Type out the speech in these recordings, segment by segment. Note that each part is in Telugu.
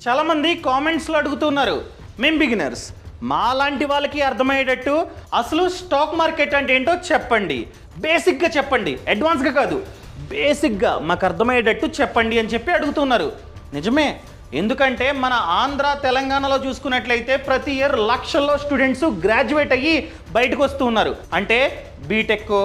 చాలామంది కామెంట్స్లో అడుగుతున్నారు, మేము బిగినర్స్, మా లాంటి వాళ్ళకి అర్థమయ్యేటట్టు అసలు స్టాక్ మార్కెట్ అంటే ఏంటో చెప్పండి, బేసిక్గా చెప్పండి, అడ్వాన్స్గా కాదు, బేసిక్గా మాకు అర్థమయ్యేటట్టు చెప్పండి అని చెప్పి అడుగుతున్నారు. నిజమే, ఎందుకంటే మన ఆంధ్ర తెలంగాణలో చూసుకున్నట్లయితే ప్రతి ఇయర్ లక్షల్లో స్టూడెంట్స్ గ్రాడ్యుయేట్ అయ్యి బయటకు వస్తూ ఉన్నారు. అంటే బీటెక్,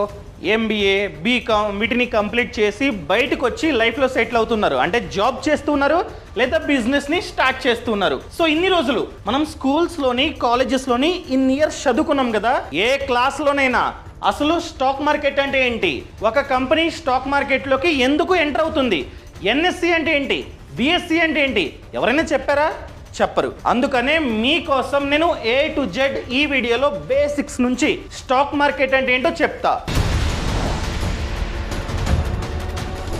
ఎంబీఏ, బీకామ్ వీటిని కంప్లీట్ చేసి బయటకు వచ్చి లైఫ్లో సెటిల్ అవుతున్నారు. అంటే జాబ్ చేస్తున్నారు లేదా బిజినెస్ని స్టార్ట్ చేస్తున్నారు. సో ఇన్ని రోజులు మనం స్కూల్స్లోని కాలేజెస్లోని ఇన్ని ఇయర్స్ చదువుకున్నాం కదా, ఏ క్లాస్లోనైనా అసలు స్టాక్ మార్కెట్ అంటే ఏంటి, ఒక కంపెనీ స్టాక్ మార్కెట్లోకి ఎందుకు ఎంటర్ అవుతుంది, ఎన్ఎస్సి అంటే ఏంటి, బిఎస్సి అంటే ఏంటి, ఎవరైనా చెప్పారా? చెప్పరు. అందుకనే మీకోసం నేను A to Z ఈ వీడియోలో బేసిక్స్ నుంచి స్టాక్ మార్కెట్ అంటే ఏంటో చెప్తా.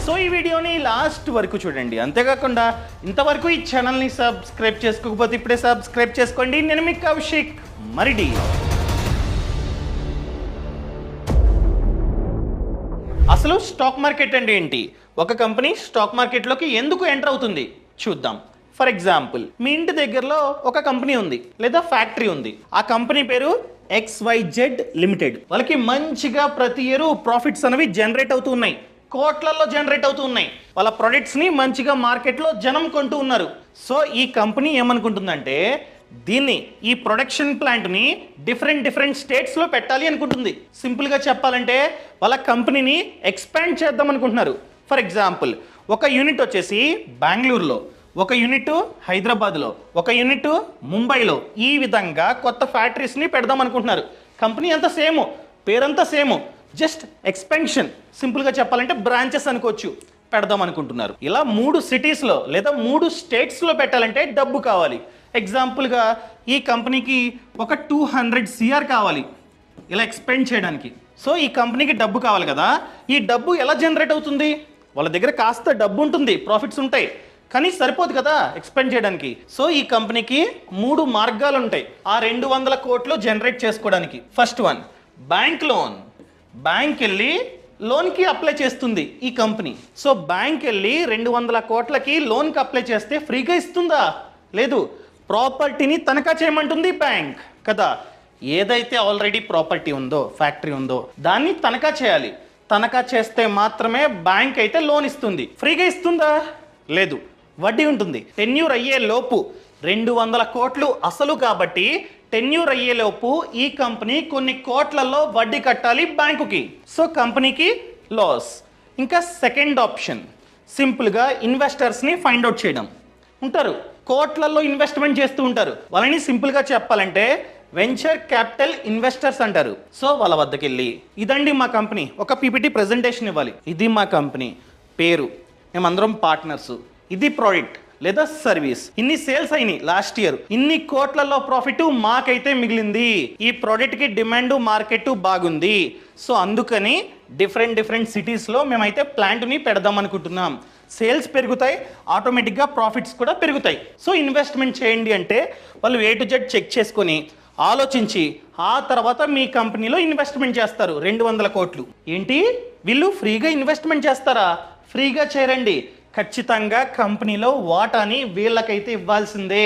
సో ఈ వీడియోని లాస్ట్ వరకు చూడండి. అంతేకాకుండా ఇంతవరకు ఈ ఛానల్ని సబ్స్క్రైబ్ చేసుకోకపోతే ఇప్పుడే సబ్స్క్రైబ్ చేసుకోండి. నేను మీ కౌశిక్ మరిడి. అసలు స్టాక్ మార్కెట్ అంటే ఏంటి, ఒక కంపెనీ స్టాక్ మార్కెట్లోకి ఎందుకు ఎంటర్ అవుతుంది చూద్దాం. ఫర్ ఎగ్జాంపుల్, మీ ఇంటి దగ్గరలో ఒక కంపెనీ ఉంది లేదా ఫ్యాక్టరీ ఉంది. ఆ కంపెనీ పేరు XYZ లిమిటెడ్. వాళ్ళకి మంచిగా ప్రతి ఇయర్ ప్రాఫిట్స్ అనేవి జనరేట్ అవుతూ ఉన్నాయి, కోట్లలో జనరేట్ అవుతూ ఉన్నాయి. వాళ్ళ ప్రొడక్ట్స్ని మంచిగా మార్కెట్లో జనం కొంటూ ఉన్నారు. సో ఈ కంపెనీ ఏమనుకుంటుందంటే దీన్ని, ఈ ప్రొడక్షన్ ప్లాంట్ని డిఫరెంట్ స్టేట్స్లో పెట్టాలి అనుకుంటుంది. సింపుల్గా చెప్పాలంటే వాళ్ళ కంపెనీని ఎక్స్పాండ్ చేద్దాం అనుకుంటున్నారు. ఫర్ ఎగ్జాంపుల్, ఒక యూనిట్ వచ్చేసి బెంగళూరులో, ఒక యూనిట్ హైదరాబాద్లో, ఒక యూనిట్ ముంబైలో, ఈ విధంగా కొత్త ఫ్యాక్టరీస్ని పెడదాం అనుకుంటున్నారు. కంపెనీ అంతా సేమ్, పేరంతా సేమ్, జస్ట్ ఎక్స్పెన్షన్. సింపుల్గా చెప్పాలంటే బ్రాంచెస్ అనుకోవచ్చు, పెడదాం అనుకుంటున్నారు. ఇలా 3 సిటీస్లో లేదా 3 స్టేట్స్లో పెట్టాలంటే డబ్బు కావాలి. ఎగ్జాంపుల్గా ఈ కంపెనీకి ఒక 200 CR కావాలి ఇలా ఎక్స్పెండ్ చేయడానికి. సో ఈ కంపెనీకి డబ్బు కావాలి కదా, ఈ డబ్బు ఎలా జనరేట్ అవుతుంది? వాళ్ళ దగ్గర కాస్త డబ్బు ఉంటుంది, ప్రాఫిట్స్ ఉంటాయి, కానీ సరిపోదు కదా ఎక్స్పెండ్ చేయడానికి. సో ఈ కంపెనీకి 3 మార్గాలు ఉంటాయి ఆ 200 కోట్లు జనరేట్ చేసుకోవడానికి. First one, bank loan. Bank వెళ్ళి లోన్కి అప్లై చేస్తుంది ఈ కంపెనీ. సో బ్యాంక్ వెళ్ళి 200 కోట్లకి లోన్కి అప్లై చేస్తే ఫ్రీగా ఇస్తుందా? లేదు, ప్రాపర్టీని తనఖా చేయమంటుంది బ్యాంక్ కదా. ఏదైతే ఆల్రెడీ ప్రాపర్టీ ఉందో, ఫ్యాక్టరీ ఉందో, దాన్ని తనఖా చేయాలి. తనఖా చేస్తే మాత్రమే బ్యాంక్ అయితే లోన్ ఇస్తుంది. ఫ్రీగా ఇస్తుందా? లేదు, వడ్డీ ఉంటుంది. టెన్యూర్ అయ్యే లోపు 200 కోట్లు అసలు కాబట్టి టెన్యూర్ అయ్యేలోపు ఈ కంపెనీ కొన్ని కోట్లలో వడ్డీ కట్టాలి బ్యాంకుకి. సో కంపెనీకి లాస్. ఇంకా సెకండ్ ఆప్షన్, సింపుల్గా ఇన్వెస్టర్స్ని ఫైండ్ అవుట్ చేయడం. ఉంటారు కోట్లలో ఇన్వెస్ట్మెంట్ చేస్తూ ఉంటారు, వాళ్ళని సింపుల్గా చెప్పాలంటే వెంచర్ క్యాపిటల్ ఇన్వెస్టర్స్ అంటారు. సో వాళ్ళ వద్దకు వెళ్ళి, ఇదండి మా కంపెనీ, ఒక PPT ప్రెజెంటేషన్ ఇవ్వాలి, ఇది మా కంపెనీ పేరు, మేమందరం పార్ట్నర్స్, ఇది ప్రోడక్ట్ లేదా సర్వీస్, ఇన్ని సేల్స్ అయినాయి లాస్ట్ ఇయర్, ఇన్ని కోట్లలో ప్రాఫిట్ మాకైతే మిగిలింది, ఈ ప్రోడక్ట్కి డిమాండ్ మార్కెట్ బాగుంది. సో అందుకని డిఫరెంట్ సిటీస్లో మేమైతే ప్లాంట్ని పెడదాం అనుకుంటున్నాం. సేల్స్ పెరుగుతాయి, ఆటోమేటిక్గా ప్రాఫిట్స్ కూడా పెరుగుతాయి. సో ఇన్వెస్ట్మెంట్ చేయండి అంటే వాళ్ళు A to Z చెక్ చేసుకొని ఆలోచించి ఆ తర్వాత మీ కంపెనీలో ఇన్వెస్ట్మెంట్ చేస్తారు 200 కోట్లు. ఏంటి, వీళ్ళు ఫ్రీగా ఇన్వెస్ట్మెంట్ చేస్తారా? ఫ్రీగా చేయరండి, ఖచ్చితంగా కంపెనీలో వాటాని వీళ్ళకైతే ఇవ్వాల్సిందే,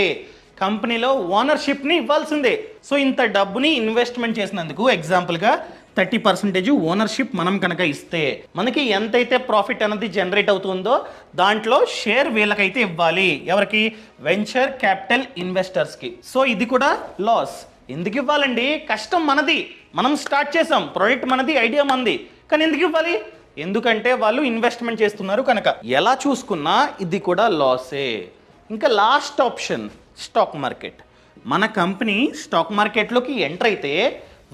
కంపెనీలో ఓనర్షిప్ని ఇవ్వాల్సిందే. సో ఇంత డబ్బుని ఇన్వెస్ట్మెంట్ చేసినందుకు ఎగ్జాంపుల్గా 30% ఓనర్షిప్ మనం కనుక ఇస్తే మనకి ఎంతైతే ప్రాఫిట్ అనేది జనరేట్ అవుతుందో దాంట్లో షేర్ వీళ్ళకైతే ఇవ్వాలి. ఎవరికి? Venture capital ఇన్వెస్టర్స్కి. సో ఇది కూడా లాస్. ఎందుకు ఇవ్వాలండి? కష్టం మనది, మనం స్టార్ట్ చేసాం, ప్రాజెక్ట్ మనది, ఐడియా మనది, కానీ ఎందుకు ఇవ్వాలి? ఎందుకంటే వాళ్ళు ఇన్వెస్ట్మెంట్ చేస్తున్నారు కనుక. ఎలా చూసుకున్నా ఇది కూడా లాసే. ఇంకా లాస్ట్ ఆప్షన్ స్టాక్ మార్కెట్. మన కంపెనీ స్టాక్ మార్కెట్లోకి ఎంటర్ అయితే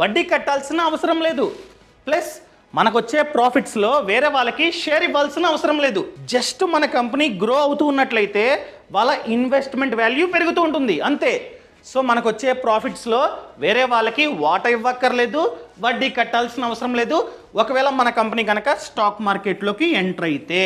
వడ్డీ కట్టాల్సిన అవసరం లేదు, ప్లస్ మనకు వచ్చే ప్రాఫిట్స్లో వేరే వాళ్ళకి షేర్ ఇవ్వాల్సిన అవసరం లేదు. జస్ట్ మన కంపెనీ గ్రో అవుతూ ఉన్నట్లయితే వాళ్ళ ఇన్వెస్ట్మెంట్ వాల్యూ పెరుగుతూ ఉంటుంది, అంతే. సో మనకు వచ్చే ప్రాఫిట్స్లో వేరే వాళ్ళకి వాటా ఇవ్వక్కర్లేదు, వడ్డీ కట్టాల్సిన అవసరం లేదు, ఒకవేళ మన కంపెనీ కనుక స్టాక్ మార్కెట్లోకి ఎంటర్ అయితే.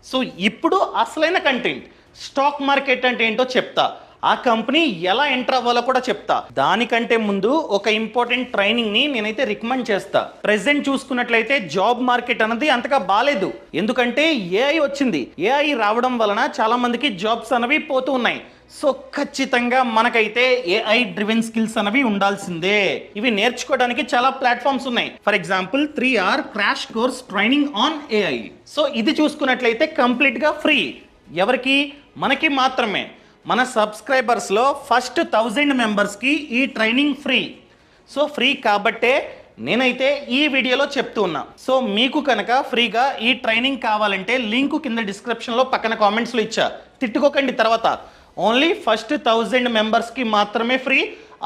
సో ఇప్పుడు అసలైన కంటెంట్, స్టాక్ మార్కెట్ అంటే ఏంటో చెప్తా, ఆ కంపెనీ ఎలా ఎంటర్ అవ్వాలో కూడా చెప్తా. దానికంటే ముందు ఒక ఇంపార్టెంట్ ట్రైనింగ్ని నేనైతే రికమెండ్ చేస్తా. ప్రెసెంట్ చూసుకున్నట్లయితే జాబ్ మార్కెట్ అన్నది అంతగా బాలేదు, ఎందుకంటే AI వచ్చింది. AI రావడం వలన చాలా మందికి జాబ్స్ అనేవి పోతూ ఉన్నాయి. సో ఖచ్చితంగా మనకైతే ఏఐ డ్రివెన్ స్కిల్స్ అనేవి ఉండాల్సిందే. ఇవి నేర్చుకోవడానికి చాలా ప్లాట్ఫామ్స్ ఉన్నాయి. For example 3R crash course training on AI. So ఇది చూసుకున్నట్లయితే కంప్లీట్గా ఫ్రీ. ఎవరికి? మనకి మాత్రమే. మన సబ్స్క్రైబర్స్లో ఫస్ట్ 1000 మెంబర్స్కి ఈ ట్రైనింగ్ ఫ్రీ. సో ఫ్రీ కాబట్టే నేనైతే ఈ వీడియోలో చెప్తూ ఉన్నా. సో మీకు కనుక ఫ్రీగా ఈ ట్రైనింగ్ కావాలంటే లింక్ కింద డిస్క్రిప్షన్లో పక్కన కామెంట్స్లో ఇచ్చా, తిట్టుకోకండి. తర్వాత ఓన్లీ ఫస్ట్ 1000 మెంబర్స్కి మాత్రమే ఫ్రీ,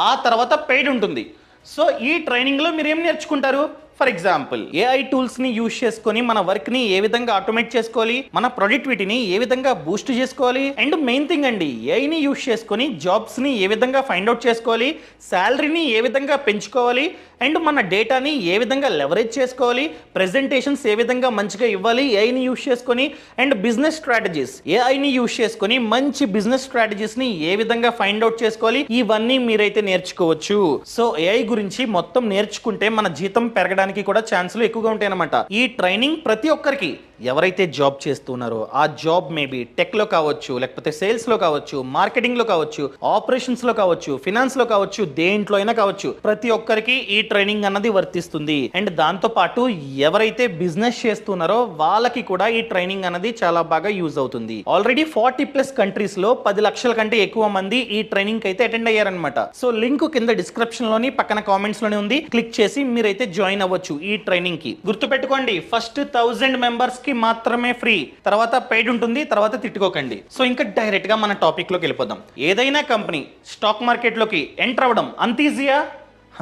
ఆ తర్వాత పెయిడ్ ఉంటుంది. సో ఈ ట్రైనింగ్లో మీరు ఏం నేర్చుకుంటారు? ఫర్ ఎగ్జాంపుల్ ఏఐ టూల్స్ని యూజ్ చేసుకొని మన వర్క్ని ఏ విధంగా ఆటోమేట్ చేసుకోవాలి, మన ప్రొడక్టివిటీని ఏ విధంగా బూస్ట్ చేసుకోవాలి, అండ్ మెయిన్ థింగ్ అండి, ఏఐని యూజ్ చేసుకొని జాబ్స్ని ఏ విధంగా ఫైండ్ అవుట్ చేసుకోవాలి, శాలరీని ఏ విధంగా పెంచుకోవాలి, అండ్ మన డేటాని ఏ విధంగా లెవరేజ్ చేసుకోవాలి, ప్రెజెంటేషన్స్ ఏ విధంగా మంచిగా ఇవ్వాలి ఏఐని యూజ్ చేసుకొని, అండ్ బిజినెస్ స్ట్రాటజీస్ ఏఐని యూజ్ చేసుకొని మంచి బిజినెస్ స్ట్రాటజీస్ని ఏ విధంగా ఫైండ్ అవుట్ చేసుకోవాలి, ఇవన్నీ మీరైతే నేర్చుకోవచ్చు. సో ఏఐ గురించి మొత్తం నేర్చుకుంటే మన జీతం పెరగడానికి కూడా ఛాన్సులు ఎక్కువగా ఉంటాయి అన్నమాట. ఈ ట్రైనింగ్ ప్రతి ఒక్కరికి, ఎవరైతే జాబ్ చేస్తున్నారో ఆ జాబ్ మేబీ టెక్లో కావచ్చు, లేకపోతే సేల్స్లో కావచ్చు, మార్కెటింగ్లో కావచ్చు, ఆపరేషన్స్లో కావచ్చు, ఫినాన్స్లో కావచ్చు, దేంట్లో అయినా కావచ్చు, ప్రతి ఒక్కరికి ఈ ట్రైనింగ్ అన్నది వర్తిస్తుంది. అండ్ దాంతో పాటు ఎవరైతే బిజినెస్ చేస్తున్నారో వాళ్ళకి కూడా ఈ ట్రైనింగ్ అన్నది చాలా బాగా యూజ్ అవుతుంది. ఆల్రెడీ 40+ కంట్రీస్లో 10 లక్షల కంటే ఎక్కువ మంది ఈ ట్రైనింగ్ అయితే అటెండ్ అయ్యారనమాట. సో లింక్ కింద డిస్క్రిప్షన్ లోని పక్కన కామెంట్స్ లోనే ఉంది, క్లిక్ చేసి మీరైతే జాయిన్ అవ్వచ్చు ఈ ట్రైనింగ్ కి. గుర్తుపెట్టుకోండి, ఫస్ట్ 1000 మెంబర్స్ కి మాత్రమే ఫ్రీ, తర్వాత పెయిడ్ ఉంటుంది, తర్వాత తిట్టుకోకండి. సో ఇంకా డైరెక్ట్ గా మన టాపిక్ లోకి వెళ్ళిపోదాం. ఏదైనా కంపెనీ స్టాక్ మార్కెట్ లోకి ఎంటర్ అవ్వడం అంత ఈజీయా?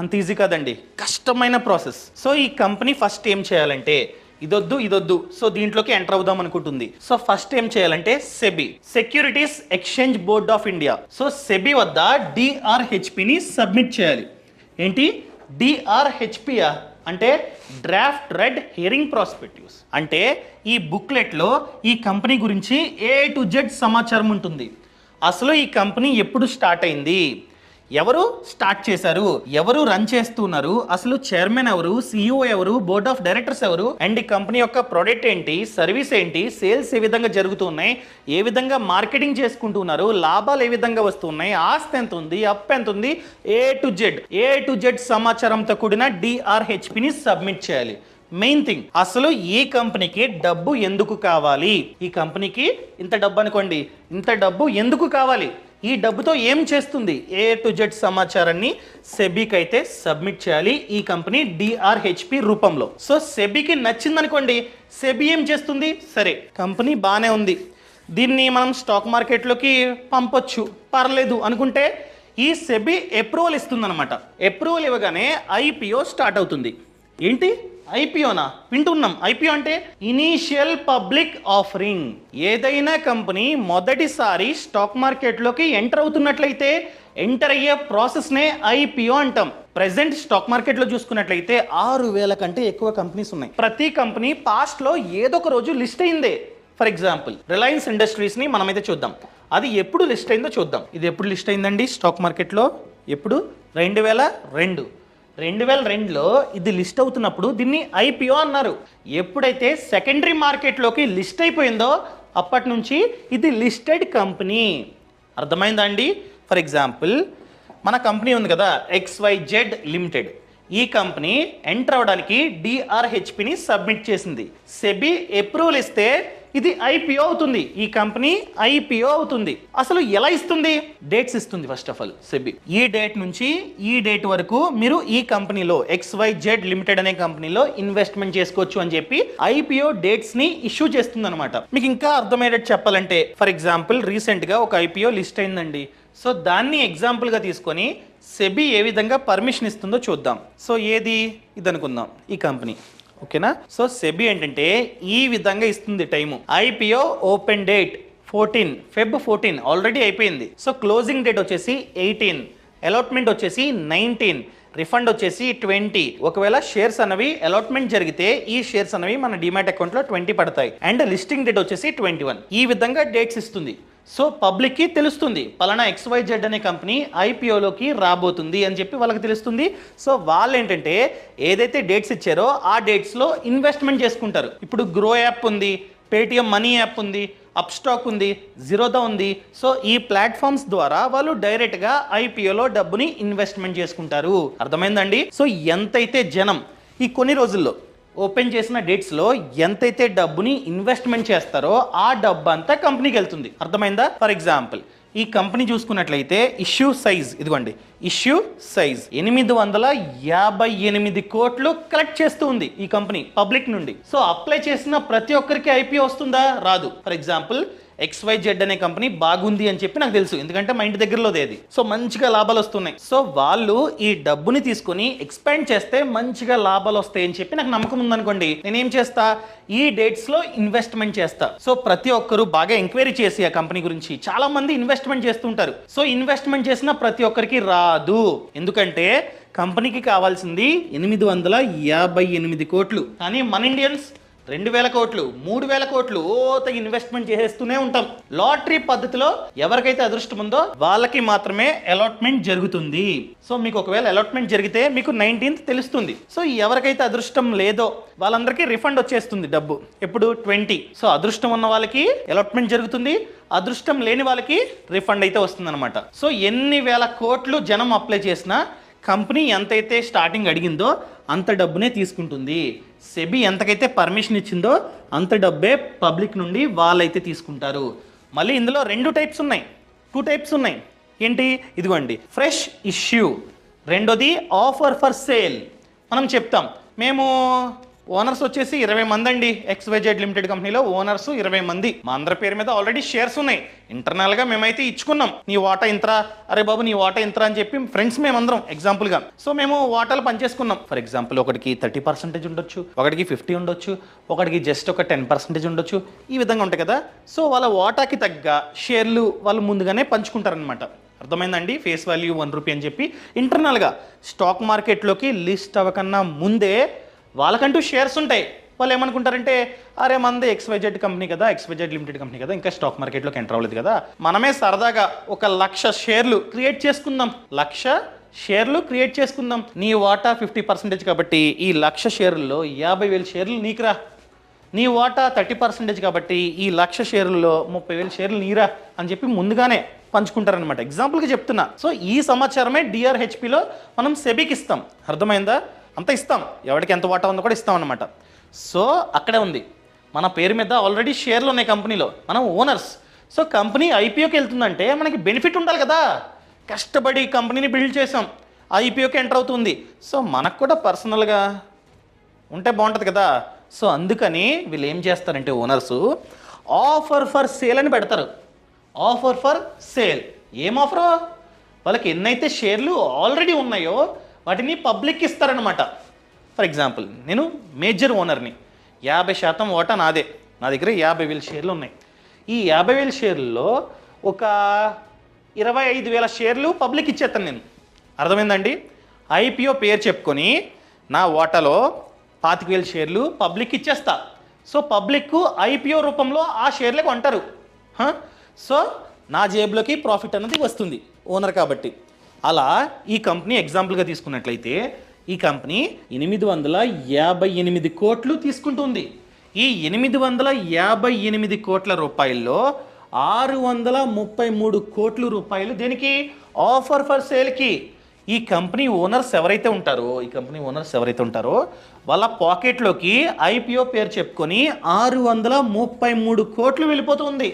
అంత ఈజీ కాదండి, కష్టమైన ప్రాసెస్. సో ఈ కంపెనీ ఫస్ట్ ఏం చేయాలంటే ఇదొద్దు, సో దీంట్లోకి ఎంటర్ అవుదాం అనుకుంటుంది. సో ఫస్ట్ ఏం చేయాలంటే SEBI, securities exchange board of India, so SEBI వద్ద DRHPని సబ్మిట్ చేయాలి. ఏంటి DRHPయా అంటే డ్రాఫ్ట్ రెడ్ హియరింగ్ ప్రాస్పెక్టివ్స్. అంటే ఈ బుక్లెట్లో ఈ కంపెనీ గురించి A to Z సమాచారం ఉంటుంది. అసలు ఈ కంపెనీ ఎప్పుడు స్టార్ట్ అయింది, ఎవరు స్టార్ట్ చేశారు, ఎవరు రన్ చేస్తున్నారు, అసలు చైర్మన్ ఎవరు, CEO ఎవరు, బోర్డ్ ఆఫ్ డైరెక్టర్స్ ఎవరు, అండ్ ఈ కంపెనీ యొక్క ప్రొడక్ట్ ఏంటి, సర్వీస్ ఏంటి, సేల్స్ ఏ విధంగా జరుగుతున్నాయి, ఏ విధంగా మార్కెటింగ్ చేసుకుంటున్నారు, లాభాలు ఏ విధంగా వస్తున్నాయి, ఆస్తి ఎంత ఉంది, అప్ ఎంత ఉంది, A to Z సమాచారంతో కూడిన DRHPని సబ్మిట్ చేయాలి. మెయిన్ థింగ్, అసలు ఈ కంపెనీకి డబ్బు ఎందుకు కావాలి, ఈ కంపెనీకి ఇంత డబ్బు అనుకోండి, ఇంత డబ్బు ఎందుకు కావాలి, ఈ డబ్బుతో ఏం చేస్తుంది, A to Z సమాచారాన్ని సెబీకి అయితే సబ్మిట్ చేయాలి ఈ కంపెనీ DRHP రూపంలో. సో సెబీకి నచ్చిందనుకోండి, సెబీ ఏం చేస్తుంది, సరే కంపెనీ బాగానే ఉంది, దీన్ని మనం స్టాక్ మార్కెట్లోకి పంపొచ్చు, పర్లేదు అనుకుంటే ఈ సెబీ అప్రూవల్ ఇస్తుంది అనమాట. అప్రూవల్ ఇవ్వగానే IPO స్టార్ట్ అవుతుంది. ఏంటి ఐపీఓనా? వింటున్నాం. ఐపీఓ అంటే ఇనీషియల్ పబ్లిక్ ఆఫరింగ్. ఏదైనా కంపెనీ మొదటిసారి స్టాక్ మార్కెట్లోకి ఎంటర్ అవుతున్నట్లయితే ఎంటర్ అయ్యే ప్రాసెస్నే IPO అంటాం. ప్రెసెంట్ స్టాక్ మార్కెట్లో చూసుకున్నట్లయితే 6000 కంటే ఎక్కువ కంపెనీస్ ఉన్నాయి. ప్రతి కంపెనీ పాస్ట్లో ఏదో ఒక రోజు లిస్ట్ అయిందే. ఫర్ ఎగ్జాంపుల్ రిలయన్స్ ఇండస్ట్రీస్ని మనమైతే చూద్దాం, అది ఎప్పుడు లిస్ట్ అయిందో చూద్దాం. ఇది ఎప్పుడు లిస్ట్ అయిందండి స్టాక్ మార్కెట్లో? ఎప్పుడు? 2002లో ఇది లిస్ట్ అవుతున్నప్పుడు దీన్ని IPO అన్నారు. ఎప్పుడైతే సెకండరీ మార్కెట్లోకి లిస్ట్ అయిపోయిందో అప్పటి నుంచి ఇది లిస్టెడ్ కంపెనీ. అర్థమైందా అండి? ఫర్ ఎగ్జాంపుల్ మన కంపెనీ ఉంది కదా, XYZ లిమిటెడ్. ఈ కంపెనీ ఎంటర్ అవ్వడానికి DRHPని సబ్మిట్ చేసింది. సెబీ అప్రూవల్ ఇస్తే ఇది IPO అవుతుంది, ఈ కంపెనీ IPO అవుతుంది. అసలు ఎలా ఇస్తుంది? డేట్స్ ఇస్తుంది. ఫస్ట్ ఆఫ్ ఆల్ సెబీ ఈ డేట్ నుంచి ఈ డేట్ వరకు మీరు ఈ కంపెనీలో XYZ లిమిటెడ్ అనే కంపెనీలో ఇన్వెస్ట్మెంట్ చేసుకోవచ్చు అని చెప్పి IPO డేట్స్ ని ఇష్యూ చేస్తుంది అనమాట. మీకు ఇంకా అర్థమయ్యేటట్టు చెప్పాలంటే, ఫర్ ఎగ్జాంపుల్ రీసెంట్ గా ఒక IPO లిస్ట్ అయిందండి. సో దాన్ని ఎగ్జాంపుల్ గా తీసుకొని సెబీ ఏ విధంగా పర్మిషన్ ఇస్తుందో చూద్దాం. సో ఏది ఇది అనుకుందాం, ఈ కంపెనీ. ఓకేనా? సో సెబీ ఏంటంటే ఈ విధంగా ఇస్తుంది time. IPO open date 14 Feb 14 already అయిపోయింది. సో క్లోజింగ్ డేట్ వచ్చేసి 18, అలాట్మెంట్ వచ్చేసి 19, రిఫండ్ వచ్చేసి 20. ఒకవేళ షేర్స్ అనేవి అలాట్మెంట్ జరిగితే ఈ షేర్స్ అనేవి మన డిమాట్ అకౌంట్లో 20 పడతాయి. అండ్ లిస్టింగ్ డేట్ వచ్చేసి 21. ఈ విధంగా డేట్స్ ఇస్తుంది. సో పబ్లిక్కి తెలుస్తుంది పలానా XYZ అనే కంపెనీ IPOలోకి రాబోతుంది అని చెప్పి వాళ్ళకి తెలుస్తుంది. సో వాళ్ళు ఏంటంటే ఏదైతే డేట్స్ ఇచ్చారో ఆ డేట్స్లో ఇన్వెస్ట్మెంట్ చేసుకుంటారు. ఇప్పుడు గ్రో యాప్ ఉంది, పేటిఎం మనీ యాప్ ఉంది, అప్ స్టాక్ ఉంది, జిరోదా ఉంది. సో ఈ ప్లాట్ఫామ్స్ ద్వారా వాళ్ళు డైరెక్ట్గా ఐపీఓలో డబ్బుని ఇన్వెస్ట్మెంట్ చేసుకుంటారు. అర్థమైందండి? సో ఎంతైతే జనం ఈ కొన్ని రోజుల్లో ఓపెన్ చేసిన డేట్స్లో ఎంతైతే డబ్బుని ఇన్వెస్ట్మెంట్ చేస్తారో ఆ డబ్బు అంతా కంపెనీకి వెళ్తుంది. అర్థమైందా? ఫర్ ఎగ్జాంపుల్ ఈ కంపెనీ చూసుకున్నట్లయితే ఇష్యూ సైజ్ ఇదిగోండి, ఇష్యూ సైజ్ 858 కోట్లు కలెక్ట్ చేస్తూ ఉంది ఈ కంపెనీ పబ్లిక్ నుండి. సో అప్లై చేసిన ప్రతి ఒక్కరికి ఐపీఓ వస్తుందా? రాదు. ఫర్ ఎగ్జాంపుల్ XYZ అనే కంపెనీ బాగుంది అని చెప్పి నాకు తెలుసు, ఎందుకంటే మా ఇంటి దగ్గరలోదే అది. సో మంచిగా లాభాలు వస్తున్నాయి. సో వాళ్ళు ఈ డబ్బుని తీసుకొని ఎక్స్పాండ్ చేస్తే మంచిగా లాభాలు వస్తాయి అని చెప్పి నాకు నమ్మకం ఉందనుకోండి, నేనేం చేస్తా, ఈ డేట్స్ లో ఇన్వెస్ట్మెంట్ చేస్తా. సో ప్రతి ఒక్కరు బాగా ఎంక్వైరీ చేసి ఆ కంపెనీ గురించి చాలా మంది ఇన్వెస్ట్మెంట్ చేస్తుంటారు. సో ఇన్వెస్ట్మెంట్ చేసిన ప్రతి ఒక్కరికి రాదు, ఎందుకంటే కంపెనీకి కావాల్సింది 858 కోట్లు. కానీ మన ఇండియన్స్ 2000 కోట్లు 3000 కోట్లు ఇన్వెస్ట్మెంట్ చేసేస్తూనే ఉంటాం. లాటరీ పద్ధతిలో ఎవరికైతే అదృష్టం ఉందో వాళ్ళకి మాత్రమే అలాట్మెంట్ జరుగుతుంది. సో మీకు ఒకవేళ అలాట్మెంట్ జరిగితే మీకు 19th తెలుస్తుంది. సో ఎవరికైతే అదృష్టం లేదో వాళ్ళందరికీ రిఫండ్ వచ్చేస్తుంది డబ్బు ఎప్పుడు 20. సో అదృష్టం ఉన్న వాళ్ళకి అలాట్మెంట్ జరుగుతుంది, అదృష్టం లేని వాళ్ళకి రిఫండ్ అయితే వస్తుంది అనమాట. సో ఎన్ని వేల కోట్లు జనం అప్లై చేసినా కంపెనీ ఎంతైతే స్టార్టింగ్ అడిగిందో అంత డబ్బునే తీసుకుంటుంది. సెబీ ఎంతకైతే పర్మిషన్ ఇచ్చిందో అంత డబ్బే పబ్లిక్ నుండి వాళ్ళైతే తీసుకుంటారు. మళ్ళీ ఇందులో 2 టైప్స్ ఉన్నాయి, 2 టైప్స్ ఉన్నాయి. ఏంటి? ఇదిగోండి, ఫ్రెష్ ఇష్యూ, రెండోది ఆఫర్ ఫర్ సేల్. మనం చెప్తాం మేము ఓనర్స్ వచ్చేసి 20 మంది అండి, XYZ లిమిటెడ్ కంపెనీలో ఓనర్స్ 20 మంది. మా అందరి పేరు మీద ఆల్రెడీ షేర్స్ ఉన్నాయి. ఇంటర్నల్గా మేమైతే ఇచ్చుకున్నాం, నీ వాటా ఇంతరా, అరే బాబు నీ వాటా ఇంతరా అని చెప్పి ఫ్రెండ్స్ మేమందరం ఎగ్జాంపుల్గా. సో మేము వాటాలు పనిచేసుకున్నాం. ఫర్ ఎగ్జాంపుల్ ఒకటికి 30% ఉండొచ్చు, ఒకటికి 50 ఉండొచ్చు, ఒకటికి జస్ట్ ఒక 10% ఉండొచ్చు. ఈ విధంగా ఉంటాయి కదా. సో వాళ్ళ వాటాకి తగ్గ షేర్లు వాళ్ళు ముందుగానే పంచుకుంటారనమాట. అర్థమైందండి? ఫేస్ వాల్యూ 1 రూపీ అని చెప్పి ఇంటర్నల్గా స్టాక్ మార్కెట్లోకి లిస్ట్ అవ్వకన్నా ముందే వాళ్ళకంటూ షేర్స్ ఉంటాయి. వాళ్ళు ఏమనుకుంటారంటే, అరే మనది XYZ కంపెనీ కదా, XYZ లిమిటెడ్ కంపెనీ కదా, ఇంకా స్టాక్ మార్కెట్లోకి ఎంటర్ అవ్వలేదు కదా, మనమే సరదాగా ఒక 1,00,000 షేర్లు క్రియేట్ చేసుకుందాం, 1,00,000 షేర్లు క్రియేట్ చేసుకుందాం. నీ వాటా 50% కాబట్టి ఈ 1,00,000 షేర్లలో 50,000 షేర్లు నీకురా. నీ వాటా 30% కాబట్టి ఈ 1,00,000 షేర్లలో 30,000 షేర్లు నీరా అని చెప్పి ముందుగానే పంచుకుంటారనమాట. ఎగ్జాంపుల్గా చెప్తున్నా. సో ఈ సమాచారమే DRHPలో మనం సెబీకి ఇస్తాం. అర్థమైందా? అంత ఇస్తాం, ఎవరికి ఎంత వాటా ఉందో కూడా ఇస్తాం అనమాట. సో అక్కడే ఉంది, మన పేరు మీద ఆల్రెడీ షేర్లు ఉన్నాయి కంపెనీలో, మనం ఓనర్స్. సో కంపెనీ ఐపీఓకి వెళ్తుందంటే మనకి బెనిఫిట్ ఉండాలి కదా. కష్టపడి కంపెనీని బిల్డ్ చేసాం, ఐపీఓకి ఎంటర్ అవుతుంది. సో మనకు కూడా పర్సనల్గా ఉంటే బాగుంటుంది కదా. సో అందుకని వీళ్ళు ఏం చేస్తారంటే ఓనర్సు ఆఫర్ ఫర్ సేల్ అని పెడతారు. ఆఫర్ ఫర్ సేల్ ఏం ఆఫరు? వాళ్ళకి ఎన్నైతే షేర్లు ఆల్రెడీ ఉన్నాయో వాటిని పబ్లిక్ ఇస్తారనమాట. ఫర్ ఎగ్జాంపుల్ నేను మేజర్ ఓనర్ని, 50% వాటా నాదే, నా దగ్గర 50,000 షేర్లు ఉన్నాయి. ఈ 50,000 షేర్లలో ఒక 25,000 షేర్లు పబ్లిక్ ఇచ్చేస్తాను నేను. అర్థమైందండి? ఐపీఓ పేరు చెప్పుకొని నా వాటాలో 25,000 షేర్లు పబ్లిక్ ఇచ్చేస్తా. సో పబ్లిక్ ఐపీఓ రూపంలో ఆ షేర్లకు కొంటారు. సో నా జేబులోకి ప్రాఫిట్ అన్నది వస్తుంది ఓనర్ కాబట్టి. అలా ఈ కంపెనీ ఎగ్జాంపుల్గా తీసుకున్నట్లయితే ఈ కంపెనీ 858 కోట్లు తీసుకుంటుంది. ఈ 858 కోట్ల రూపాయల్లో 633 కోట్ల రూపాయలు దేనికి? ఆఫర్ ఫర్ సేల్కి. ఈ కంపెనీ ఓనర్స్ ఎవరైతే ఉంటారో వాళ్ళ పాకెట్లోకి ఐపీఓ పేరు చెప్పుకొని 633 కోట్లు వెళ్ళిపోతుంది.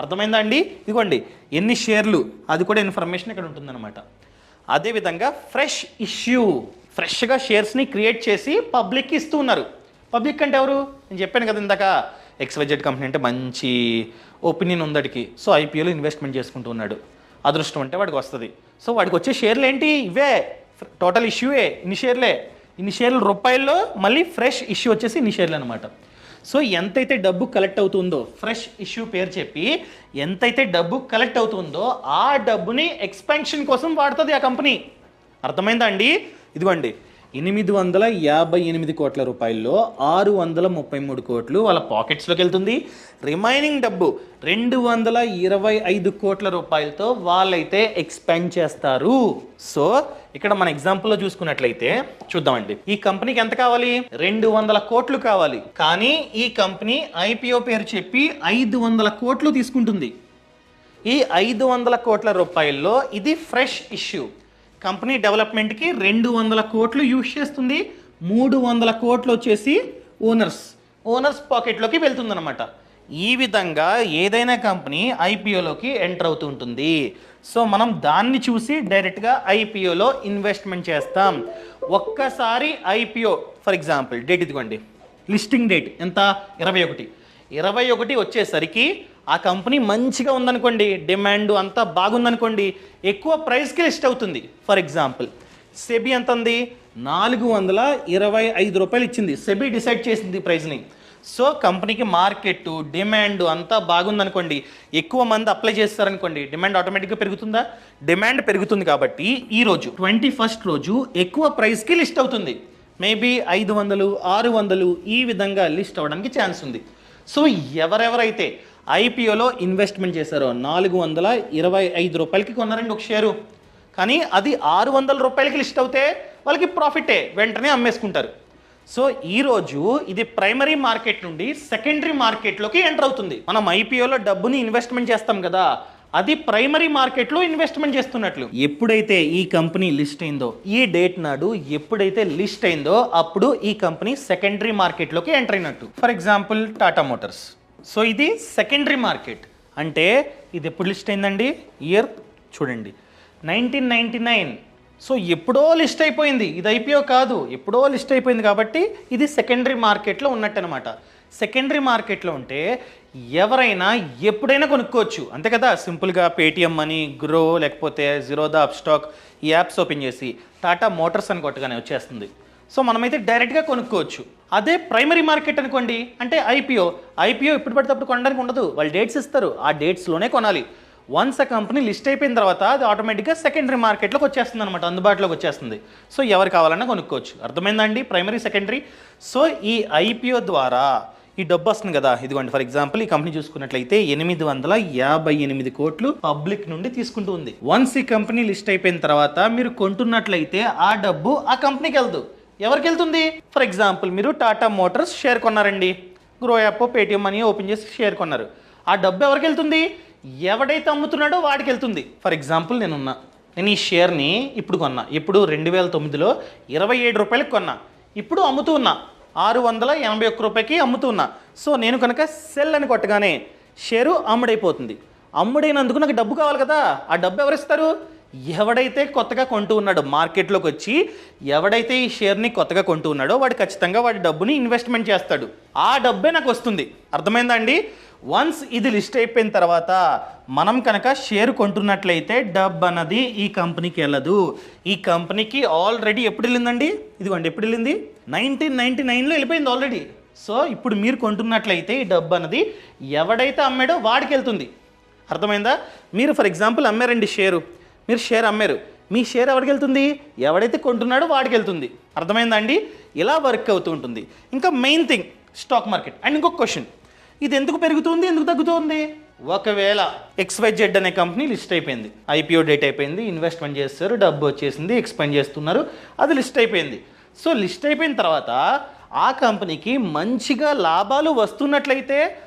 అర్థమైందా అండి? ఇదిగోండి ఎన్ని షేర్లు, అది కూడా ఇన్ఫర్మేషన్ ఇక్కడ ఉంటుందన్నమాట. అదేవిధంగా ఫ్రెష్ ఇష్యూ, ఫ్రెష్గా షేర్స్ని క్రియేట్ చేసి పబ్లిక్కి ఇస్తూ ఉన్నారు. పబ్లిక్ అంటే ఎవరు? నేను చెప్పాను కదా ఇందాక, XYZ కంపెనీ అంటే మంచి ఒపీనియన్ ఉందడికి. సో ఐపీఓలో ఇన్వెస్ట్మెంట్ చేసుకుంటూ ఉన్నాడు, అదృష్టం అంటే వాడికి వస్తుంది. సో వాడికి వచ్చే షేర్లు ఏంటి? ఇవే టోటల్ ఇష్యూయే, ఇన్ని షేర్లు రూపాయల్లో మళ్ళీ ఫ్రెష్ ఇష్యూ వచ్చేసి ఇన్ని షేర్లు అనమాట. సో ఎంతైతే డబ్బు కలెక్ట్ అవుతుందో, ఫ్రెష్ ఇష్యూ పేరు చెప్పి ఎంతైతే డబ్బు కలెక్ట్ అవుతుందో ఆ డబ్బుని ఎక్స్పాన్షన్ కోసం వాడుతుంది ఆ కంపెనీ. అర్థమైందా అండి? ఇదిగోండి 858 కోట్ల రూపాయల్లో 633 కోట్లు వాళ్ళ పాకెట్స్లోకి వెళ్తుంది. రిమైనింగ్ డబ్బు 225 కోట్ల రూపాయలతో వాళ్ళైతే ఎక్స్పాండ్ చేస్తారు. సో ఇక్కడ మన ఎగ్జాంపుల్లో చూసుకున్నట్లయితే చూద్దామండి. ఈ కంపెనీకి ఎంత కావాలి? 200 కోట్లు కావాలి. కానీ ఈ కంపెనీ ఐపీఓ పేరు చెప్పి 500 కోట్లు తీసుకుంటుంది. ఈ 500 కోట్ల రూపాయల్లో ఇది ఫ్రెష్ ఇష్యూ. కంపెనీ డెవలప్మెంట్కి 200 కోట్లు యూజ్ చేస్తుంది. 300 కోట్లు వచ్చేసి ఓనర్స్ పాకెట్లోకి వెళ్తుందన్నమాట. ఈ విధంగా ఏదైనా కంపెనీ ఐపీఓలోకి ఎంటర్ అవుతూ ఉంటుంది. సో మనం దాన్ని చూసి డైరెక్ట్గా ఐపీఓలో ఇన్వెస్ట్మెంట్ చేస్తాం. ఒక్కసారి ఐపీఓ ఫర్ ఎగ్జాంపుల్ డేట్ ఇదిగోండి, లిస్టింగ్ డేట్ ఎంత? 21 వచ్చేసరికి ఆ కంపెనీ మంచిగా ఉందనుకోండి, డిమాండ్ అంతా బాగుందనుకోండి, ఎక్కువ ప్రైస్కి లిస్ట్ అవుతుంది. ఫర్ ఎగ్జాంపుల్ సెబీ ఎంత ఉంది? 425 రూపాయలు ఇచ్చింది. సెబీ డిసైడ్ చేసింది ప్రైస్ని. సో కంపెనీకి మార్కెట్ డిమాండ్ అంతా బాగుందనుకోండి, ఎక్కువ మంది అప్లై చేస్తారనుకోండి, డిమాండ్ ఆటోమేటిక్గా పెరుగుతుందా? డిమాండ్ పెరుగుతుంది కాబట్టి ఈ రోజు 21 రోజు ఎక్కువ ప్రైస్కి లిస్ట్ అవుతుంది. మేబీ 500, 600 ఈ విధంగా లిస్ట్ అవ్వడానికి ఛాన్స్ ఉంది. సో ఎవరెవరైతే ఐపీఓలో ఇన్వెస్ట్మెంట్ చేశారో 425 రూపాయలకి కొన్నారండి ఒక షేరు, కానీ అది 600 రూపాయలకి లిస్ట్ అవుతే వాళ్ళకి ప్రాఫిటే, వెంటనే అమ్మేసుకుంటారు. సో ఈరోజు ఇది ప్రైమరీ మార్కెట్ నుండి సెకండరీ మార్కెట్లోకి ఎంటర్ అవుతుంది. మనం ఐపీఓలో డబ్బుని ఇన్వెస్ట్మెంట్ చేస్తాం కదా, అది ప్రైమరీ మార్కెట్లో ఇన్వెస్ట్మెంట్ చేస్తున్నట్లు. ఎప్పుడైతే ఈ కంపెనీ లిస్ట్ అయిందో, ఈ డేట్ నాడు ఎప్పుడైతే లిస్ట్ అయిందో అప్పుడు ఈ కంపెనీ సెకండరీ మార్కెట్లోకి ఎంటర్ అయినట్టు. For example Tata Motors. So ఇది సెకండరీ మార్కెట్. అంటే ఇది ఎప్పుడు లిస్ట్ అయిందండి? ఇయర్ చూడండి 1999. సో ఎప్పుడో లిస్ట్ అయిపోయింది, ఇది ఐపీఓ కాదు, ఎప్పుడో లిస్ట్ అయిపోయింది కాబట్టి ఇది సెకండరీ మార్కెట్లో ఉన్నట్టు అనమాట. సెకండరీ మార్కెట్లో ఉంటే ఎవరైనా ఎప్పుడైనా కొనుక్కోవచ్చు, అంతే కదా. సింపుల్గా పేటిఎం మనీ, గ్రో లేకపోతే జీరోదా, అప్స్టాక్ ఈ యాప్స్ ఓపెన్ చేసి టాటా మోటార్స్ అని కొట్టగానే వచ్చేస్తుంది. సో మనమైతే డైరెక్ట్గా కొనుక్కోవచ్చు. అదే ప్రైమరీ మార్కెట్ అనుకోండి, అంటే ఐపీఓ ఎప్పుడు పడితే అప్పుడు కొనడానికి ఉండదు, వాళ్ళు డేట్స్ ఇస్తారు, ఆ డేట్స్లోనే కొనాలి. వన్స్ ఆ కంపెనీ లిస్ట్ అయిపోయిన తర్వాత అది ఆటోమేటిక్గా సెకండరీ మార్కెట్లోకి వచ్చేస్తుంది అనమాట, అందుబాటులోకి వచ్చేస్తుంది. సో ఎవరు కావాలన్నా కొనుక్కోవచ్చు. అర్థమైందండి ప్రైమరీ సెకండరీ. సో ఈ ఐపీఓ ద్వారా ఈ డబ్బు వస్తుంది కదా, ఇదిగోండి ఫర్ ఎగ్జాంపుల్ ఈ కంపెనీ చూసుకున్నట్లయితే 858 కోట్లు పబ్లిక్ నుండి తీసుకుంటూ ఉంది. వన్స్ ఈ కంపెనీ లిస్ట్ అయిపోయిన తర్వాత మీరు కొంటున్నట్లయితే ఆ డబ్బు ఆ కంపెనీకి వెళ్దు. ఎవరికి వెళ్తుంది? ఫర్ ఎగ్జాంపుల్ మీరు టాటా మోటార్స్ షేర్ కొన్నారండి, Groww app Paytm money open చేసి షేర్ కొన్నారు. ఆ డబ్బు ఎవరికి వెళ్తుంది? ఎవడైతే అమ్ముతున్నాడో వాడికి వెళ్తుంది. ఫర్ ఎగ్జాంపుల్ నేను ఈ షేర్ని ఇప్పుడు కొన్నా, ఇప్పుడు 2009లో 27 రూపాయలకి కొన్నా, ఇప్పుడు అమ్ముతూ ఉన్నా 681 రూపాయకి అమ్ముతూ ఉన్నా. సో నేను కనుక సెల్ అని కొట్టగానే షేరు అమ్ముడైపోతుంది. అమ్ముడైనందుకు నాకు డబ్బు కావాలి కదా, ఆ డబ్బు ఎవరిస్తారు? ఎవడైతే కొత్తగా కొంటూ ఉన్నాడో, మార్కెట్లోకి వచ్చి ఎవడైతే ఈ షేర్ని కొత్తగా కొంటూ ఉన్నాడో వాడు ఖచ్చితంగా వాడి డబ్బుని ఇన్వెస్ట్మెంట్ చేస్తాడు, ఆ డబ్బే నాకు వస్తుంది. అర్థమైందా అండి? వన్స్ ఇది లిస్ట్ అయిపోయిన తర్వాత మనం కనుక షేర్ కొంటున్నట్లయితే డబ్బు అన్నది ఈ కంపెనీకి వెళ్ళదు. ఈ కంపెనీకి ఆల్రెడీ ఎప్పుడు వెళ్ళిందండి? ఇదిగోండి ఎప్పుడు వెళ్ళింది? 1999లో వెళ్ళిపోయింది ఆల్రెడీ. సో ఇప్పుడు మీరు కొంటున్నట్లయితే ఈ డబ్బు అన్నది ఎవడైతే అమ్మాడో వాడికి వెళ్తుంది. అర్థమైందా? మీరు ఫర్ ఎగ్జాంపుల్ అమ్మారండి షేరు, మీరు షేర్ అమ్మారు, మీ షేర్ ఎవరికి వెళ్తుంది? ఎవడైతే కొంటున్నాడో వాడికి వెళ్తుంది. అర్థమైందా అండి? ఇలా వర్క్ అవుతూ ఉంటుంది. ఇంకా main thing stock market. And ఇంకొక క్వశ్చన్, ఇది ఎందుకు పెరుగుతుంది, ఎందుకు తగ్గుతుంది? ఒకవేళ XYZ అనే కంపెనీ లిస్ట్ అయిపోయింది, ఐపీఓ డేట్ అయిపోయింది, ఇన్వెస్ట్మెంట్ చేస్తారు, డబ్బు వచ్చేసింది, ఎక్స్పాండ్ చేస్తున్నారు, అది లిస్ట్ అయిపోయింది. సో లిస్ట్ అయిపోయిన తర్వాత ఆ కంపెనీకి మంచిగా లాభాలు వస్తున్నట్లయితే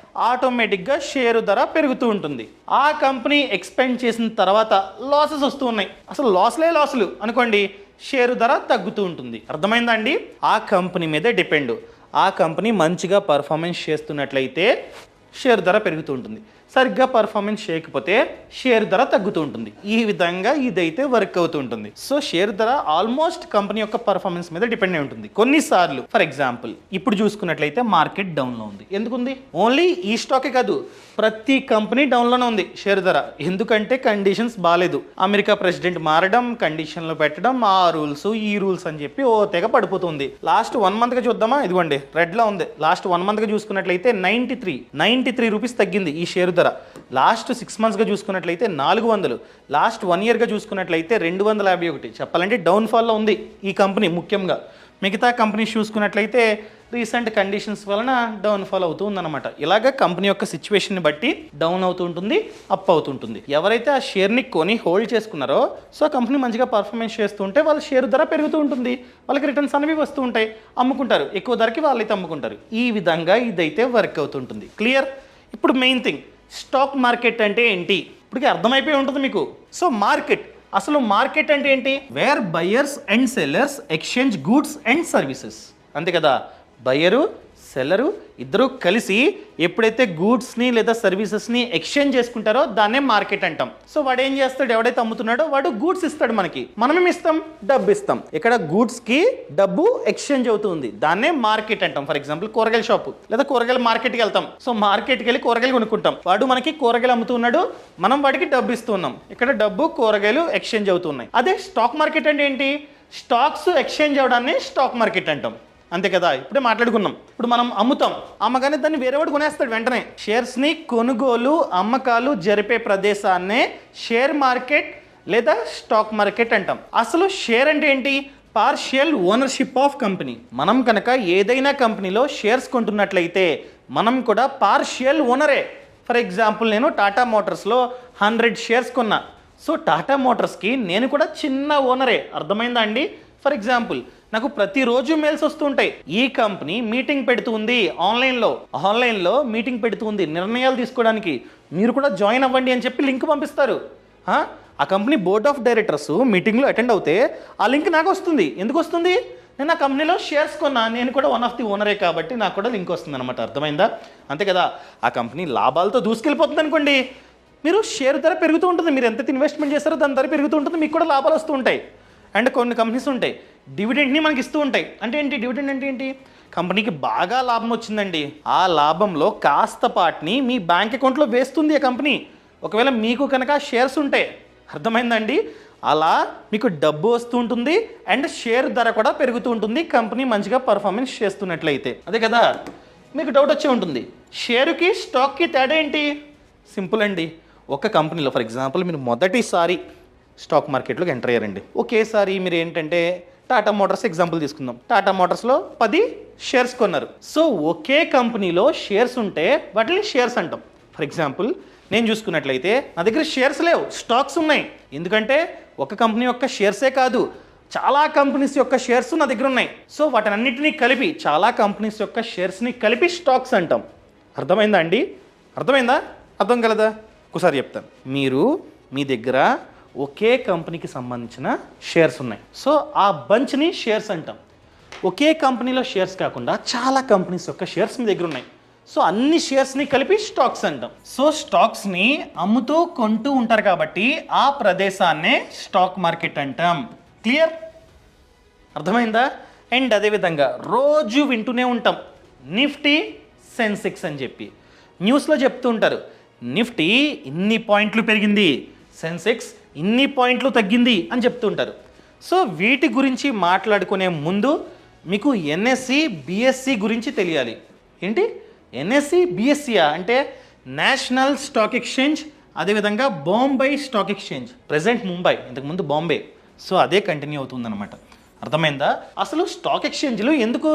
ఆటోమేటిక్గా షేరు ధర పెరుగుతూ ఉంటుంది. ఆ కంపెనీ ఎక్స్పాండ్ చేసిన తర్వాత లాసెస్ వస్తూ ఉన్నాయి, అసలు లాసులు అనుకోండి, షేరు ధర తగ్గుతూ ఉంటుంది. అర్థమైందా అండి? ఆ కంపెనీ మీదే డిపెండ్. ఆ కంపెనీ మంచిగా పర్ఫార్మెన్స్ చేస్తున్నట్లయితే షేర్ ధర పెరుగుతూ ఉంటుంది, సరిగ్గా పర్ఫార్మెన్స్ చేయకపోతే షేర్ ధర తగ్గుతూ ఉంటుంది. ఈ విధంగా ఇదైతే వర్క్ అవుతూ ఉంటుంది. సో షేర్ ధర ఆల్మోస్ట్ కంపెనీ యొక్క పర్ఫార్మెన్స్ మీద డిపెండ్ అయి ఉంటుంది. కొన్నిసార్లు ఫర్ ఎగ్జాంపుల్ ఇప్పుడు చూసుకున్నట్లయితే మార్కెట్ డౌన్లో ఉంది. ఎందుకుంది? ఓన్లీ ఈ స్టాకే కాదు, ప్రతి కంపెనీ డౌన్లోనే ఉంది షేర్ ధర. ఎందుకంటే కండిషన్స్ బాగాలేదు, అమెరికా ప్రెసిడెంట్ మారడం, కండిషన్లు పెట్టడం, ఆ రూల్స్ ఈ రూల్స్ అని చెప్పి ఓ తెగ పడిపోతుంది. లాస్ట్ 1 మంత్గా చూద్దామా, ఇదిగోండి రెడ్లో ఉంది. లాస్ట్ 1 మంత్గా చూసుకున్నట్లయితే 93 రూపీస్ తగ్గింది ఈ షేర్ ధర. ధర. లాస్ట్ 6 monthsగా చూసుకున్నట్లయితే 400, లాస్ట్ 1 yearగా చూసుకున్నట్లయితే 251. చెప్పాలంటే డౌన్ఫాల్లో ఉంది ఈ కంపెనీ. ముఖ్యంగా మిగతా కంపెనీస్ చూసుకున్నట్లయితే రీసెంట్ కండిషన్స్ వలన డౌన్ఫాల్ అవుతూ ఉందన్నమాట. ఇలాగ కంపెనీ యొక్క సిచ్యువేషన్ని బట్టి డౌన్ అవుతూ ఉంటుంది, అప్ అవుతుంటుంది. ఎవరైతే ఆ షేర్ని కొని హోల్డ్ చేసుకున్నారో సో కంపెనీ మంచిగా పర్ఫార్మెన్స్ చేస్తూ ఉంటే వాళ్ళ షేర్ ధర పెరుగుతూ ఉంటుంది, వాళ్ళకి రిటర్న్స్ అనేవి వస్తూ ఉంటాయి, అమ్ముకుంటారు, ఎక్కువ ధరకి వాళ్ళైతే అమ్ముకుంటారు. ఈ విధంగా ఇదైతే వర్క్ అవుతుంటుంది. క్లియర్? ఇప్పుడు మెయిన్ థింగ్, స్టాక్ మార్కెట్ అంటే ఏంటి ఇప్పటికి అర్థమైపోయి ఉంటుంది మీకు. సో మార్కెట్, అసలు మార్కెట్ అంటే ఏంటి? Where buyers and sellers exchange goods and services. అంతే కదా, బయ్యరు సెల్లరు ఇద్దరు కలిసి ఎప్పుడైతే గూడ్స్ని లేదా సర్వీసెస్ని ఎక్స్చేంజ్ చేసుకుంటారో దాన్నే మార్కెట్ అంటాం. సో వాడు ఏం చేస్తాడు, ఎవడైతే అమ్ముతున్నాడో వాడు గూడ్స్ ఇస్తాడు మనకి, మనమేం ఇస్తాం, డబ్బు ఇస్తాం. ఇక్కడ గూడ్స్కి డబ్బు ఎక్స్చేంజ్ అవుతుంది, దాన్నే మార్కెట్ అంటాం. ఫర్ ఎగ్జాంపుల్ కూరగాయల షాపు లేదా కూరగాయల మార్కెట్కి వెళ్తాం. సో మార్కెట్కి వెళ్ళి కూరగాయలు కొనుక్కుంటాం, వాడు మనకి కూరగాయలు అమ్ముతున్నాడు, మనం వాడికి డబ్బు ఇస్తున్నాం. ఇక్కడ డబ్బు కూరగాయలు ఎక్స్చేంజ్ అవుతున్నాయి. అదే స్టాక్ మార్కెట్ అంటే ఏంటి? స్టాక్స్ ఎక్స్చేంజ్ అవడాన్ని స్టాక్ మార్కెట్ అంటాం. అంతే కదా, ఇప్పుడే మాట్లాడుకున్నాం. ఇప్పుడు మనం అమ్ముతాం, అమ్మగానే దాన్ని వేరేవాడు కొనేస్తాడు వెంటనే. షేర్స్ని కొనుగోలు అమ్మకాలు జరిపే ప్రదేశాన్నే షేర్ మార్కెట్ లేదా స్టాక్ మార్కెట్ అంటాం. అసలు షేర్ అంటే ఏంటి? Partial ownership of company. మనం కనుక ఏదైనా కంపెనీలో షేర్స్ కొంటున్నట్లయితే మనం కూడా పార్షియల్ ఓనరే. ఫర్ ఎగ్జాంపుల్ నేను టాటా మోటార్స్లో 100 షేర్స్ కొన్నా. సో టాటా మోటార్స్కి నేను కూడా చిన్న ఓనరే. అర్థమైందా అండి? ఫర్ ఎగ్జాంపుల్ నాకు ప్రతిరోజు మెయిల్స్ వస్తుంటాయి, ఈ కంపెనీ మీటింగ్ పెడుతుంది ఆన్లైన్లో మీటింగ్ పెడుతుంది నిర్ణయాలు తీసుకోవడానికి, మీరు కూడా జాయిన్ అవ్వండి అని చెప్పి లింక్ పంపిస్తారు. ఆ కంపెనీ బోర్డ్ ఆఫ్ డైరెక్టర్స్ మీటింగ్లో అటెండ్ అవుతే ఆ లింక్ నాకు వస్తుంది. ఎందుకు వస్తుంది? నేను ఆ కంపెనీలో షేర్స్ కొన్నా, నేను కూడా వన్ ఆఫ్ ది ఓనరే కాబట్టి నాకు కూడా లింక్ వస్తుంది అనమాట. అర్థమైందా? అంతే కదా, ఆ కంపెనీ లాభాలతో దూసుకెళ్ళిపోతుంది అనుకోండి, మీరు షేర్ ధర పెరుగుతూ ఉంటుంది, మీరు ఎంత ఇన్వెస్ట్మెంట్ చేస్తారో దాని ధర పెరుగుతూ ఉంటుంది, మీకు కూడా లాభాలు వస్తూ ఉంటాయి. అండ్ కొన్ని కంపెనీస్ ఉంటాయి డివిడెండ్ని మనకి ఇస్తూ ఉంటాయి. అంటే ఏంటి డివిడెండ్ అంటే ఏంటి? కంపెనీకి బాగా లాభం వచ్చిందండి, ఆ లాభంలో కాస్త పాటిని మీ బ్యాంక్ అకౌంట్లో వేస్తుంది ఆ కంపెనీ, ఒకవేళ మీకు కనుక షేర్స్ ఉంటే. అర్థమైందండి? అలా మీకు డబ్బు వస్తూ ఉంటుంది అండ్ షేర్ ధర కూడా పెరుగుతూ ఉంటుంది కంపెనీ మంచిగా పర్ఫార్మెన్స్ చేస్తున్నట్లయితే. అదే కదా, మీకు డౌట్ వచ్చే ఉంటుంది, షేరుకి స్టాక్కి తేడా ఏంటి? సింపుల్ అండి. ఒక కంపెనీలో ఫర్ ఎగ్జాంపుల్ మీరు మొదటిసారి స్టాక్ మార్కెట్లోకి ఎంటర్ అయ్యారండి, ఒకేసారి మీరు ఏంటంటే టాటా మోటార్స్ ఎగ్జాంపుల్ తీసుకుందాం. టాటా మోటార్స్లో 10 షేర్స్ కొన్నారు. సో ఒకే కంపెనీలో షేర్స్ ఉంటే వాటిని షేర్స్ అంటాం. ఫర్ ఎగ్జాంపుల్ నేను చూసుకున్నట్లయితే నా దగ్గర షేర్స్ లేవు, స్టాక్స్ ఉన్నాయి. ఎందుకంటే ఒక కంపెనీ యొక్క షేర్సే కాదు, చాలా కంపెనీస్ యొక్క షేర్స్ నా దగ్గర ఉన్నాయి. సో వాటినన్నింటినీ కలిపి, చాలా కంపెనీస్ యొక్క షేర్స్ని కలిపి స్టాక్స్ అంటాం. అర్థమైందా అండి? అర్థమైందా? అర్థం కలదా? ఒకసారి చెప్తాను. మీ దగ్గర ఒకే కంపెనీకి సంబంధించిన షేర్స్ ఉన్నాయి, సో ఆ బంచ్ని షేర్స్ అంటాం. ఒకే కంపెనీలో షేర్స్ కాకుండా చాలా కంపెనీస్ యొక్క షేర్స్ మీ దగ్గర ఉన్నాయి, సో అన్ని షేర్స్ని కలిపి స్టాక్స్ అంటాం. సో స్టాక్స్ని అమ్ముతూ కొంటూ ఉంటారు కాబట్టి ఆ ప్రదేశాన్నే స్టాక్ మార్కెట్ అంటాం. క్లియర్? అర్థమైందా? అండ్ అదేవిధంగా రోజు వింటూనే ఉంటాం నిఫ్టీ సెన్సెక్స్ అని చెప్పి, న్యూస్లో చెప్తూ ఉంటారు నిఫ్టీ ఇన్ని పాయింట్లు పెరిగింది, సెన్సెక్స్ ఇన్ని పాయింట్లు తగ్గింది అని చెప్తుంటారు. సో వీటి గురించి మాట్లాడుకునే ముందు మీకు ఎన్ఎస్సి బిఎస్సి గురించి తెలియాలి. ఏంటి ఎన్ఎస్సి బిఎస్సియా అంటే నేషనల్ స్టాక్ ఎక్స్చేంజ్, అదేవిధంగా Bombay stock exchange. Present Mumbai, ఇంతకుముందు బాంబే. సో అదే కంటిన్యూ అవుతుందన్నమాట. అర్థమైందా? అసలు స్టాక్ ఎక్స్చేంజ్లు ఎందుకు?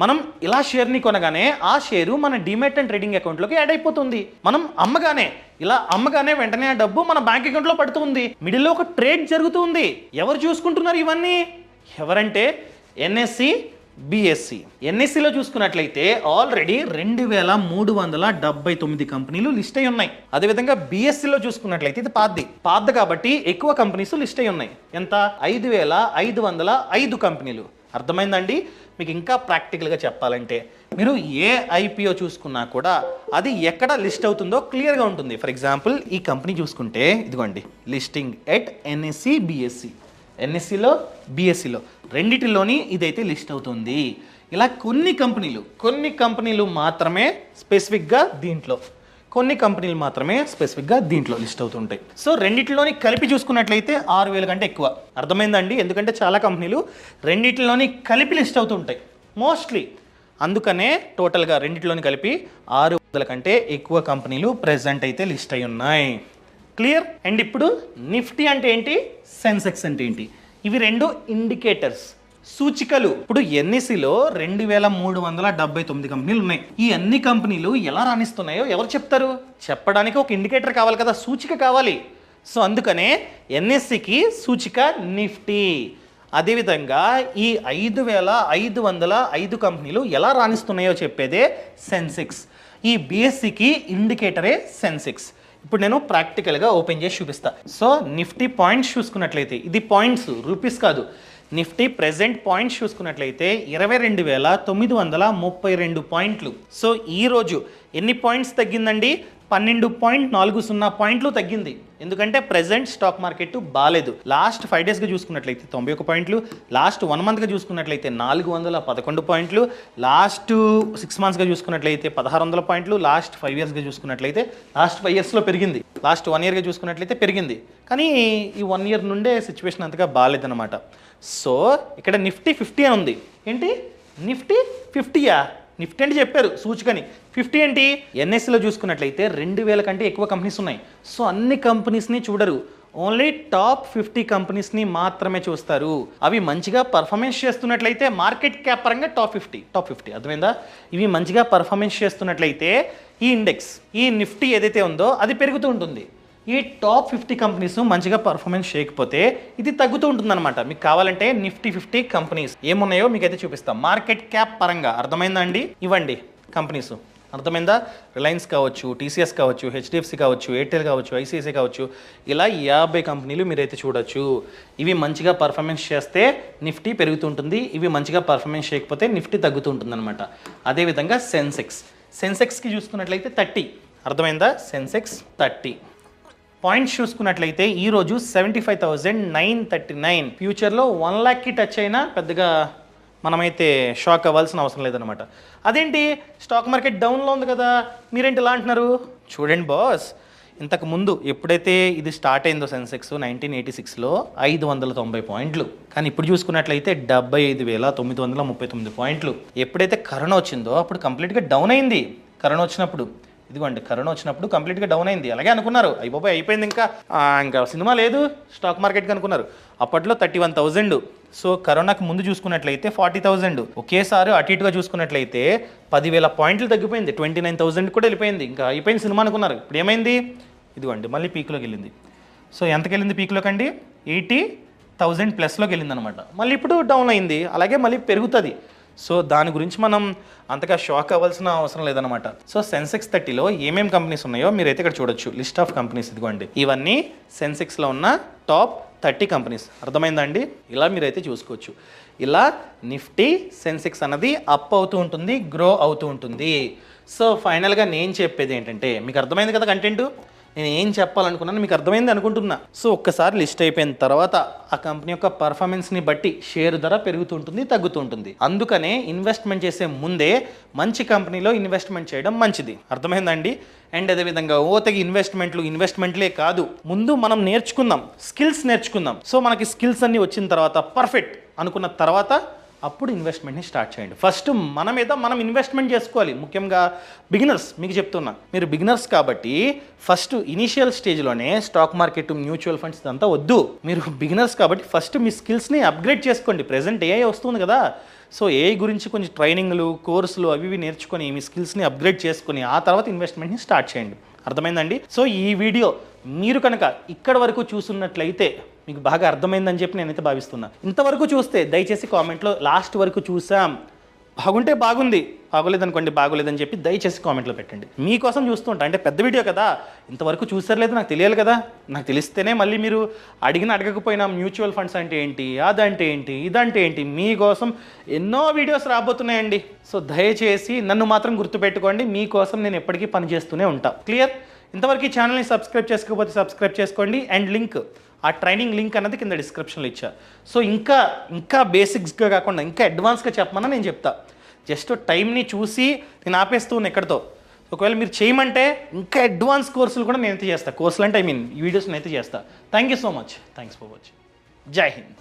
మనం ఇలా షేర్ని కొనగానే ఆ షేరు మన డిమాట్ అండ్ ట్రేడింగ్ అకౌంట్లోకి యాడ్ అయిపోతుంది. మనం అమ్మగానే వెంటనే ఆ డబ్బు మన బ్యాంక్ అకౌంట్లో పడుతుంది. మిడిల్లో ఒక ట్రేడ్ జరుగుతుంది. ఎవరు చూసుకుంటున్నారు ఇవన్నీ? ఎవరంటే ఎన్ఎస్సి బిఎస్సి. ఎన్ఎస్సిలో చూసుకున్నట్లయితే ఆల్రెడీ 2379 కంపెనీలు లిస్ట్ అయి ఉన్నాయి. అదేవిధంగా బిఎస్సిలో చూసుకున్నట్లయితే ఇది పాతది కాబట్టి ఎక్కువ కంపెనీస్ లిస్ట్ అయి ఉన్నాయి. ఎంత? 5505 కంపెనీలు. అర్థమైందండి? మీకు ఇంకా ప్రాక్టికల్గా చెప్పాలంటే మీరు ఏ ఐపీఓ చూసుకున్నా కూడా అది ఎక్కడ లిస్ట్ అవుతుందో క్లియర్గా ఉంటుంది. ఫర్ ఎగ్జాంపుల్ ఈ కంపెనీ చూసుకుంటే ఇదిగోండి, లిస్టింగ్ ఎట్ ఎన్ఎస్సి బిఎస్సి. ఎన్ఎస్సిలో బిఎస్సిలో రెండిటిలోని ఇదైతే లిస్ట్ అవుతుంది. ఇలా కొన్ని కంపెనీలు మాత్రమే స్పెసిఫిక్గా దీంట్లో లిస్ట్ అవుతుంటాయి. సో రెండిటిలోని కలిపి చూసుకున్నట్లయితే 6000 కంటే ఎక్కువ. అర్థమైందండి? ఎందుకంటే చాలా కంపెనీలు రెండిటిలోని కలిపి లిస్ట్ అవుతుంటాయి మోస్ట్లీ, అందుకనే టోటల్గా రెండిటిలోని కలిపి 6 కంటే ఎక్కువ కంపెనీలు ప్రెజెంట్ అయితే లిస్ట్ అయి ఉన్నాయి. క్లియర్? అండ్ ఇప్పుడు నిఫ్టీ అంటే ఏంటి, సెన్సెక్స్ అంటే ఏంటి, ఇవి రెండు ఇండికేటర్స్, సూచికలు. ఇప్పుడు ఎన్ఎస్సిలో 2379 కంపెనీలు ఉన్నాయి. ఈ అన్ని కంపెనీలు ఎలా రాణిస్తున్నాయో ఎవరు చెప్తారు? చెప్పడానికి ఒక ఇండికేటర్ కావాలి కదా, సూచిక కావాలి. సో అందుకనే ఎన్ఎస్సికి సూచిక నిఫ్టీ. అదేవిధంగా ఈ 5505 కంపెనీలు ఎలా రాణిస్తున్నాయో చెప్పేదే సెన్సెక్స్. ఈ బిఎస్సికి ఇండికేటరే సెన్సెక్స్. ఇప్పుడు నేను ప్రాక్టికల్గా ఓపెన్ చేసి చూపిస్తా. సో నిఫ్టీ పాయింట్స్ చూసుకున్నట్లయితే, ఇది పాయింట్స్, రూపీస్ కాదు, నిఫ్టీ ప్రెజెంట్ పాయింట్స్ చూసుకున్నట్లయితే 22,932 పాయింట్లు. సో ఈరోజు ఎన్ని పాయింట్స్ తగ్గిందండి? 12.40 పాయింట్లు తగ్గింది. ఎందుకంటే ప్రెజెంట్ స్టాక్ మార్కెట్ బాగాలేదు. లాస్ట్ 5 డేస్గా చూసుకున్నట్లయితే 91 పాయింట్లు, లాస్ట్ 1 మంత్గా చూసుకున్నట్లయితే 411 పాయింట్లు, లాస్ట్ 6 మంత్స్గా చూసుకున్నట్లయితే 1600 పాయింట్లు, లాస్ట్ 5 ఇయర్స్గా చూసుకున్నట్లయితే, లాస్ట్ 5 ఇయర్స్లో పెరిగింది, లాస్ట్ 1 ఇయర్గా చూసుకున్నట్లయితే పెరిగింది. కానీ ఈ 1 ఇయర్ నుండే సిచ్యువేషన్ అంతగా బాగాలేదన్నమాట. సో ఇక్కడ నిఫ్టీ 50 అని ఉంది. ఏంటి నిఫ్టీ 50యా? నిఫ్టీ అంటే చెప్పారు సూచికని, 50 ఏంటి? ఎన్ఎస్సిలో చూసుకున్నట్లయితే 2000 కంటే ఎక్కువ కంపెనీస్ ఉన్నాయి. సో అన్ని కంపెనీస్ని చూడరు, ఓన్లీ టాప్ 50 కంపెనీస్ని మాత్రమే చూస్తారు. అవి మంచిగా పర్ఫార్మెన్స్ చేస్తున్నట్లయితే మార్కెట్ క్యాప్ పరంగా టాప్ 50 అర్థమైందా? ఇవి మంచిగా పర్ఫార్మెన్స్ చేస్తున్నట్లయితే ఈ ఇండెక్స్, ఈ నిఫ్టీ ఏదైతే ఉందో అది పెరుగుతూ ఉంటుంది. ఈ టాప్ 50 కంపెనీస్ మంచిగా పర్ఫార్మెన్స్ చేయకపోతే ఇది తగ్గుతూ ఉంటుందన్నమాట. మీకు కావాలంటే నిఫ్టీ 50 కంపెనీస్ ఏమున్నాయో మీకైతే చూపిస్తాం మార్కెట్ క్యాప్ పరంగా. అర్థమైందా అండి? ఇవ్వండి కంపెనీస్, అర్థమైందా? రిలయన్స్ కావచ్చు, టీసీఎస్ కావచ్చు, హెచ్డిఎఫ్సి కావచ్చు, ఎయిర్టెల్ కావచ్చు, ఐసిఐసిఐ కావచ్చు, ఇలా 50 కంపెనీలు మీరైతే చూడొచ్చు. ఇవి మంచిగా పర్ఫార్మెన్స్ చేస్తే నిఫ్టీ పెరుగుతుంటుంది, ఇవి మంచిగా పర్ఫార్మెన్స్ చేయకపోతే నిఫ్టీ తగ్గుతూ ఉంటుంది అనమాట. అదేవిధంగా సెన్సెక్స్కి చూసుకున్నట్లయితే 30, అర్థమైందా? సెన్సెక్స్ 30 పాయింట్స్ చూసుకున్నట్లయితే ఈరోజు 75,939. ఫ్యూచర్లో 1 lakh టచ్ అయినా పెద్దగా మనమైతే షాక్ అవ్వాల్సిన అవసరం లేదనమాట. అదేంటి స్టాక్ మార్కెట్ డౌన్లో ఉంది కదా, మీరేంటి ఇలా అంటున్నారు? చూడండి బాస్, ఇంతకు ముందు ఎప్పుడైతే ఇది స్టార్ట్ అయిందో సెన్సెక్స్ 1986లో 590 పాయింట్లు, కానీ ఇప్పుడు చూసుకున్నట్లయితే 75,939 పాయింట్లు. ఎప్పుడైతే కరోనా వచ్చిందో అప్పుడు కంప్లీట్గా డౌన్ అయింది. కరోనా వచ్చినప్పుడు ఇదిగోండి, కరోనా వచ్చినప్పుడు కంప్లీట్గా డౌన్ అయింది. అలాగే అనుకున్నారు, అయిపోయి అయిపోయింది, ఇంకా సినిమా లేదు స్టాక్ మార్కెట్కి అనుకున్నారు. అప్పట్లో 31,000. సో కరోనాకు ముందు చూసుకున్నట్లయితే 40,000. ఒకేసారి అటు ఇటుగా చూసుకున్నట్లయితే 10,000 పాయింట్లు తగ్గిపోయింది, 29,000 కూడా వెళ్ళిపోయింది. ఇంకా అయిపోయింది సినిమా అనుకున్నారు. ఇప్పుడు ఏమైంది? ఇదిగోండి మళ్ళీ పీక్లోకి వెళ్ళింది. సో ఎంతకి వెళ్ళింది పీక్లోకి అండి? 80,000 ప్లస్లోకి వెళ్ళింది అనమాట. మళ్ళీ ఇప్పుడు డౌన్ అయింది, అలాగే మళ్ళీ పెరుగుతుంది. సో దాని గురించి మనం అంతగా షాక్ అవ్వాల్సిన అవసరం లేదనమాట. సో సెన్సెక్స్ 30లో ఏమేమి కంపెనీస్ ఉన్నాయో మీరైతే ఇక్కడ చూడొచ్చు. లిస్ట్ ఆఫ్ కంపెనీస్ ఇదిగోండి, ఇవన్నీ సెన్సెక్స్లో ఉన్న టాప్ 30 కంపెనీస్. అర్థమైందా అండి? ఇలా మీరైతే చూసుకోవచ్చు. ఇలా నిఫ్టీ సెన్సెక్స్ అన్నది అప్ అవుతూ ఉంటుంది, గ్రో అవుతూ ఉంటుంది. సో ఫైనల్గా నేను చెప్పేది ఏంటంటే, మీకు అర్థమైంది కదా కంటెంట్, నేను ఏం చెప్పాలనుకున్నాను మీకు అర్థమైంది అనుకుంటున్నా. సో ఒక్కసారి లిస్ట్ అయిపోయిన తర్వాత ఆ కంపెనీ యొక్క పర్ఫార్మెన్స్ని బట్టి షేర్ ధర పెరుగుతుంటుంది, తగ్గుతుంటుంది. అందుకనే ఇన్వెస్ట్మెంట్ చేసే ముందే మంచి కంపెనీలో ఇన్వెస్ట్మెంట్ చేయడం మంచిది. అర్థమైందండి? అండ్ అదేవిధంగా ఓతకి ఇన్వెస్ట్మెంట్లే కాదు, ముందు మనం నేర్చుకుందాం, స్కిల్స్ నేర్చుకుందాం. సో మనకి స్కిల్స్ అన్నీ వచ్చిన తర్వాత పర్ఫెక్ట్ అనుకున్న తర్వాత అప్పుడు ఇన్వెస్ట్మెంట్ని స్టార్ట్ చేయండి. ఫస్ట్ మన మీద మనం ఇన్వెస్ట్మెంట్ చేసుకోవాలి. ముఖ్యంగా బిగినర్స్, మీకు చెప్తున్నా, మీరు బిగినర్స్ కాబట్టి ఫస్ట్ ఇనీషియల్ స్టేజ్లోనే స్టాక్ మార్కెట్, మ్యూచువల్ ఫండ్స్ ఇదంతా వద్దు. మీరు బిగినర్స్ కాబట్టి ఫస్ట్ మీ స్కిల్స్ని అప్గ్రేడ్ చేసుకోండి. ప్రెజెంట్ ఏఐ వస్తుంది కదా, సో ఏఐ గురించి కొంచెం ట్రైనింగ్లు, కోర్సులు అవి నేర్చుకొని మీ స్కిల్స్ని అప్గ్రేడ్ చేసుకొని ఆ తర్వాత ఇన్వెస్ట్మెంట్ని స్టార్ట్ చేయండి. అర్థమైందండి? సో ఈ వీడియో మీరు కనుక ఇక్కడ వరకు చూస్తున్నట్లయితే మీకు బాగా అర్థమైందని చెప్పి నేనైతే భావిస్తున్నా. ఇంతవరకు చూస్తే దయచేసి కామెంట్లో లాస్ట్ వరకు చూసాం, బాగుంటే బాగుంది, బాగోలేదనుకోండి బాగోలేదని చెప్పి దయచేసి కామెంట్లో పెట్టండి. మీకోసం చూస్తుంటా, అంటే పెద్ద వీడియో కదా, ఇంతవరకు చూసారు నాకు తెలియాలి కదా, నాకు తెలిస్తేనే మళ్ళీ మీరు అడగకపోయినా మ్యూచువల్ ఫండ్స్ అంటే ఏంటి, అదంటే ఏంటి, ఇదంటే ఏంటి, మీకోసం ఎన్నో వీడియోస్ రాబోతున్నాయండి. సో దయచేసి నన్ను మాత్రం గుర్తుపెట్టుకోండి, మీకోసం నేను ఎప్పటికీ పనిచేస్తూనే ఉంటా. క్లియర్? ఇంతవరకు ఈ ఛానల్ని సబ్స్క్రైబ్ చేసుకోకపోతే సబ్స్క్రైబ్ చేసుకోండి. అండ్ లింక్, ఆ ట్రైనింగ్ లింక్ అన్నది కింద డిస్క్రిప్షన్లో ఇచ్చా. సో ఇంకా బేసిక్స్గా కాకుండా ఇంకా అడ్వాన్స్గా చెప్పమన్నా నేను చెప్తా. జస్ట్ టైంని చూసి నేను ఆపేస్తూ ఎక్కడితో. ఒకవేళ మీరు చేయమంటే ఇంకా అడ్వాన్స్ కోర్సులు కూడా నేనైతే చేస్తాను. కోర్సులు అంటే ఈ వీడియోస్ నేనైతే చేస్తాను. Thank you so much. Thanks for watching. జై హింద్.